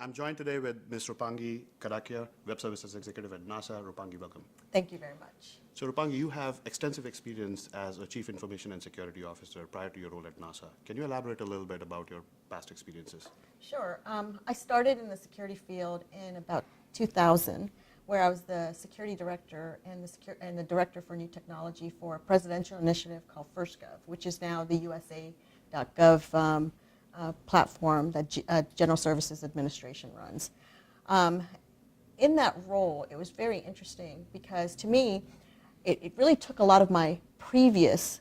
I'm joined today with Ms. Roopangi Kadakia, Web Services Executive at NASA. Roopangi, welcome. Thank you very much. So Roopangi, you have extensive experience as a Chief Information and Security Officer prior to your role at NASA. Can you elaborate a little bit about your past experiences? Sure. I started in the security field in about 2000, where I was the security director and the director for new technology for a presidential initiative called FirstGov, which is now the USA.gov platform that General Services Administration runs. In that role, it was very interesting because to me, it really took a lot of my previous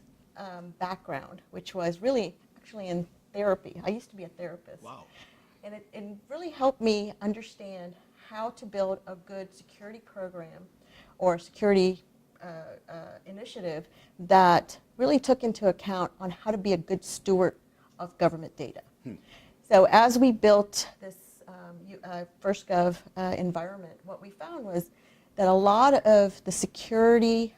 background, which was really actually in therapy. I used to be a therapist. Wow. And it really helped me understand how to build a good security program or security initiative that really took into account on how to be a good steward of government data. So as we built this FirstGov environment, what we found was that a lot of the security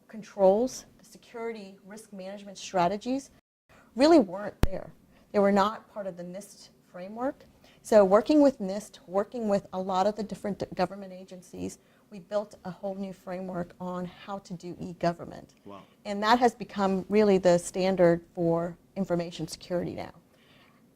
controls, the security risk management strategies really weren't there. They were not part of the NIST framework. So working with NIST, working with a lot of the different government agencies, we built a whole new framework on how to do e-government. Wow. And that has become really the standard for information security now.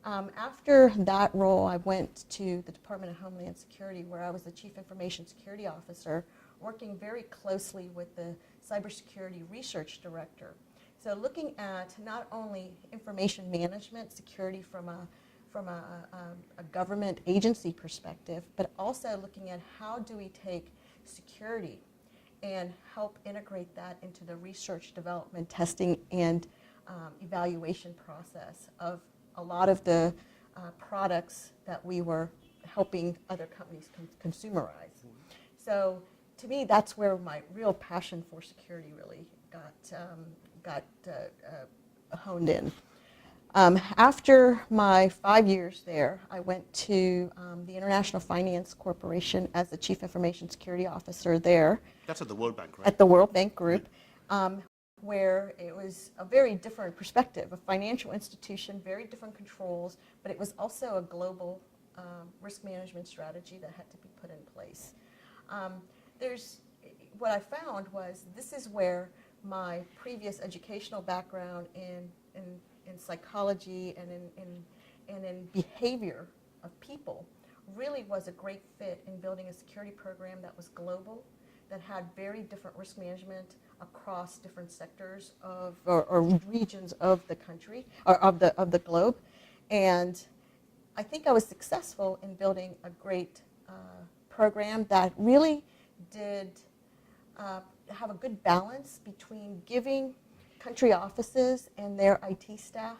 After that role, I went to the Department of Homeland Security, where I was the Chief Information Security Officer, working very closely with the Cybersecurity Research Director. So looking at not only information management security from a government agency perspective, but also looking at how do we take security and help integrate that into the research, development, testing, and evaluation process of a lot of the products that we were helping other companies consumerize. So to me, that's where my real passion for security really got honed in. After my 5 years there, I went to the International Finance Corporation as the Chief Information Security Officer there. That's at the World Bank, right? At the World Bank Group, where it was a very different perspective, a financial institution, very different controls, but it was also a global risk management strategy that had to be put in place. What I found was this is where my previous educational background in psychology and in behavior of people really was a great fit in building a security program that was global, that had very different risk management across different sectors or regions of the country or of the globe. And I think I was successful in building a great program that really did have a good balance between giving country offices and their IT staff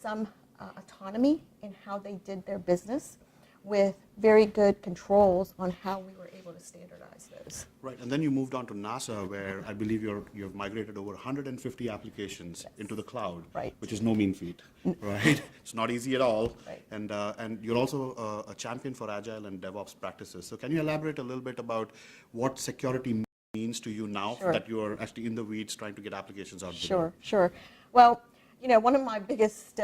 some autonomy in how they did their business, with very good controls on how we were able to standardize those. Right, and then you moved on to NASA, where I believe you've migrated over 150 applications into the cloud, right, which is no mean feat, right? It's not easy at all, right. And you're also a champion for agile and DevOps practices. So can you elaborate a little bit about what security means to you now, Sure, that you're actually in the weeds trying to get applications out there? Sure, sure. Well, you know, one of my biggest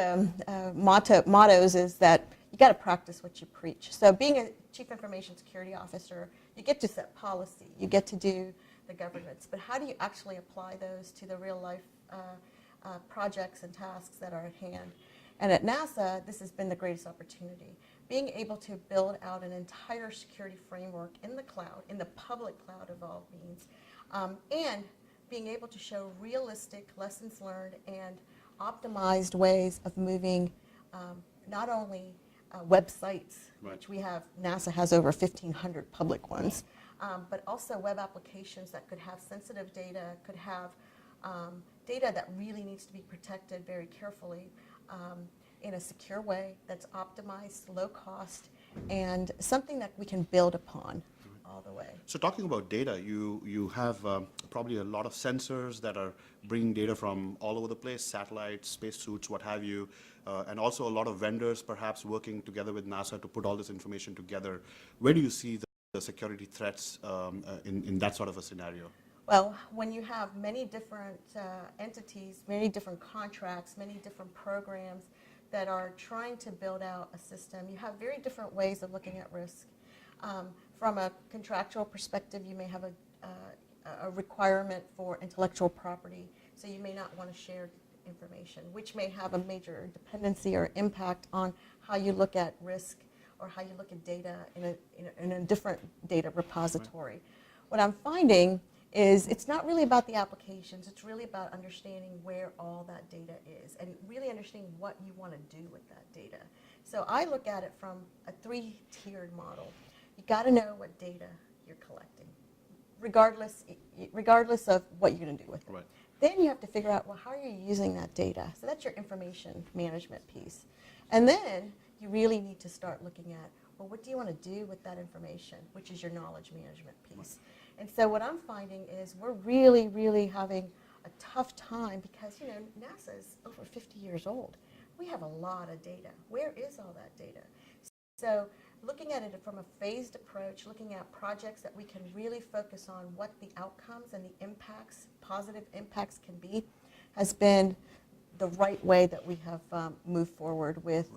mottos is that you got to practice what you preach. So being a Chief Information Security Officer, you get to set policy, you get to do the governance, but how do you actually apply those to the real life projects and tasks that are at hand? And at NASA, this has been the greatest opportunity. Being able to build out an entire security framework in the cloud, in the public cloud of all means, and being able to show realistic lessons learned and optimized ways of moving not only websites, right, which we have, NASA has over 1,500 public ones, but also web applications that could have sensitive data, could have data that really needs to be protected very carefully in a secure way that's optimized, low cost, and something that we can build upon all the way. So talking about data, you have probably a lot of sensors that are bringing data from all over the place, satellites, spacesuits, what have you, and also a lot of vendors perhaps working together with NASA to put all this information together. Where do you see the security threats in that sort of a scenario? Well, when you have many different entities, many different contracts, many different programs that are trying to build out a system, you have very different ways of looking at risk. From a contractual perspective, you may have a requirement for intellectual property, so you may not want to share information, which may have a major dependency or impact on how you look at risk or how you look at data in a different data repository. Right. What I'm finding is it's not really about the applications, it's really about understanding where all that data is and really understanding what you want to do with that data. So I look at it from a 3-tiered model. You got to know what data you're collecting, regardless of what you're going to do with it. Right. Then you have to figure out, well, how are you using that data? So that's your information management piece. And then you really need to start looking at, well, what do you want to do with that information, which is your knowledge management piece. And so what I'm finding is we're really, really having a tough time because, you know, NASA is over 50 years old. We have a lot of data. Where is all that data? So looking at it from a phased approach, looking at projects that we can really focus on what the outcomes and the impacts, positive impacts can be, has been the right way that we have moved forward with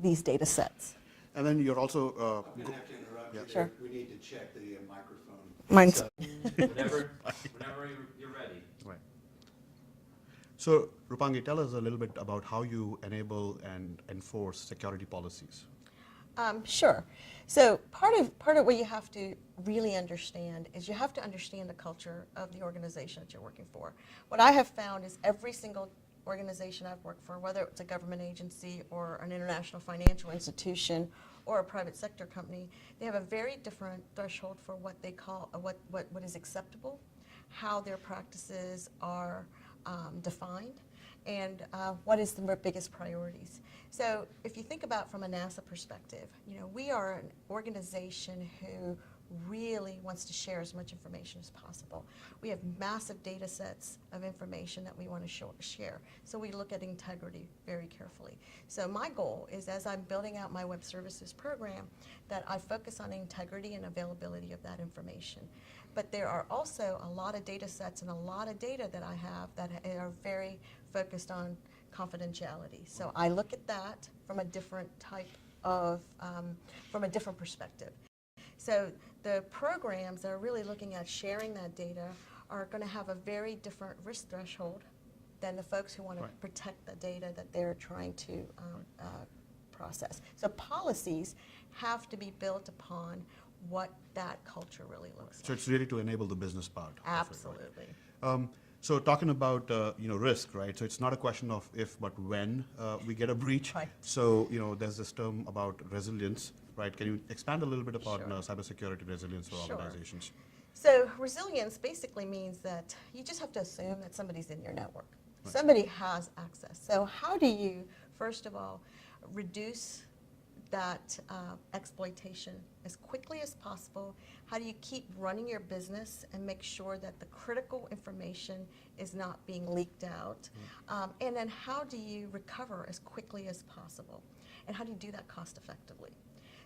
these data sets. And then you're also... I'm going to have to interrupt you. Sure. We need to check the microphone. Mine's Whenever you're ready. Right. So, Roopangi, tell us a little bit about how you enable and enforce security policies. Sure. So part of what you have to really understand is you have to understand the culture of the organization that you're working for. What I have found is every single organization I've worked for, whether it's a government agency or an international financial institution or a private sector company, they have a very different threshold for what they call what is acceptable, how their practices are defined, and what is the biggest priorities. So if you think about from a NASA perspective, you know, we are an organization who really wants to share as much information as possible. We have massive data sets of information that we want to share. So we look at integrity very carefully. So my goal is, as I'm building out my web services program, that I focus on integrity and availability of that information. But there are also a lot of data sets and a lot of data that I have that are very focused on confidentiality. So I look at that from a different type of, from a different perspective. So the programs that are really looking at sharing that data are going to have a very different risk threshold than the folks who want to protect the data that they're trying to process. So policies have to be built upon what that culture really looks like. So it's really to enable the business part. Absolutely. Of it, right? So talking about risk, right? So it's not a question of if, but when we get a breach. Right. So there's this term about resilience, right? Can you expand a little bit about cybersecurity resilience for organizations? So resilience basically means that you just have to assume that somebody's in your network. Right. Somebody has access. So how do you, first of all, reduce that exploitation as quickly as possible? How do you keep running your business and make sure that the critical information is not being leaked out? And then how do you recover as quickly as possible? And how do you do that cost effectively?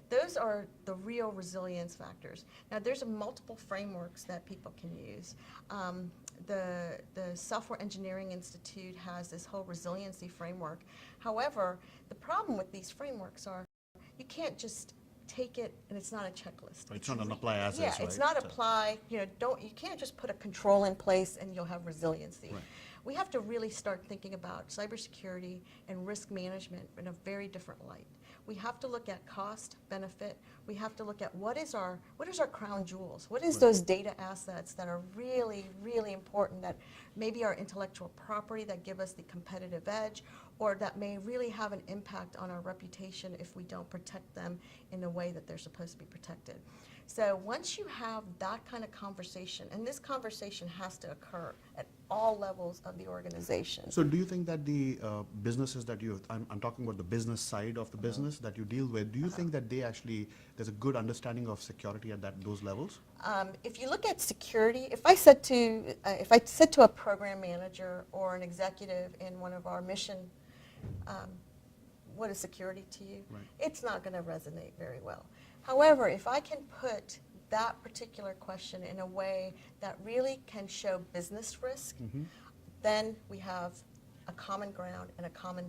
Those are the real resilience factors. Now, there's multiple frameworks that people can use. The Software Engineering Institute has this whole resiliency framework. However, the problem with these frameworks are you can't just take it and it's not a checklist. It's not an apply as is, right? It's not apply, you can't just put a control in place and you'll have resiliency. Right. We have to really start thinking about cybersecurity and risk management in a very different light. We have to look at cost, benefit. We have to look at what is our crown jewels? What is those data assets that are really, really important, that maybe our intellectual property that give us the competitive edge, or that may really have an impact on our reputation if we don't protect them in the way that they're supposed to be protected. So once you have that kind of conversation, and this conversation has to occur at all levels of the organization. So do you think that the businesses that I'm talking about the business side of the business that you deal with, do you think that there's a good understanding of security at those levels? If you look at security, if I said to a program manager or an executive in one of our mission, what is security to you? Right. It's not going to resonate very well. However, if I can put that particular question in a way that really can show business risk, then we have a common ground and a common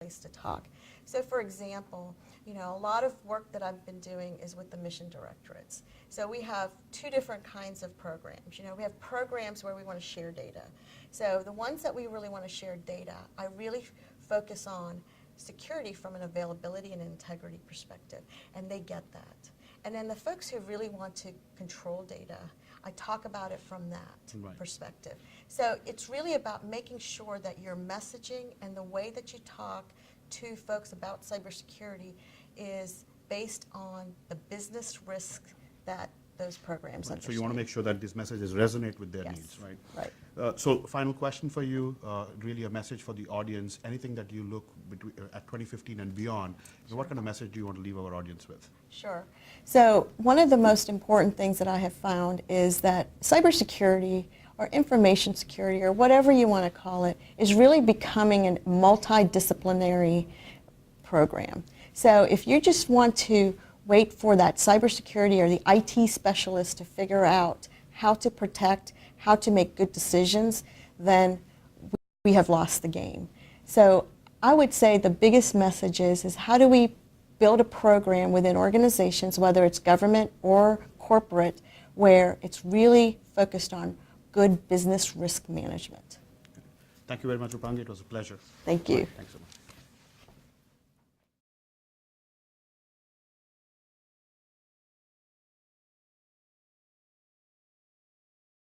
place to talk. So for example, a lot of work that I've been doing is with the mission directorates. So we have two different kinds of programs. We have programs where we want to share data. So the ones that we really want to share data, I really focus on security from an availability and integrity perspective, and they get that. And then the folks who really want to control data, I talk about it from that perspective. So it's really about making sure that your messaging and the way that you talk to folks about cybersecurity is based on the business risk that those programs understand. So you want to make sure that these messages resonate with their needs, right? Right. So final question for you, really a message for the audience, anything that you look at 2015 and beyond, what kind of message do you want to leave our audience with? Sure. So one of the most important things that I have found is that cybersecurity or information security or whatever you want to call it is really becoming a multidisciplinary program. So if you just want to wait for that cybersecurity or the IT specialist to figure out how to protect, how to make good decisions, then we have lost the game. So I would say the biggest message is how do we build a program within organizations, whether it's government or corporate, where it's really focused on good business risk management. Thank you very much, Roopangi. It was a pleasure. Thank you. Thanks so much.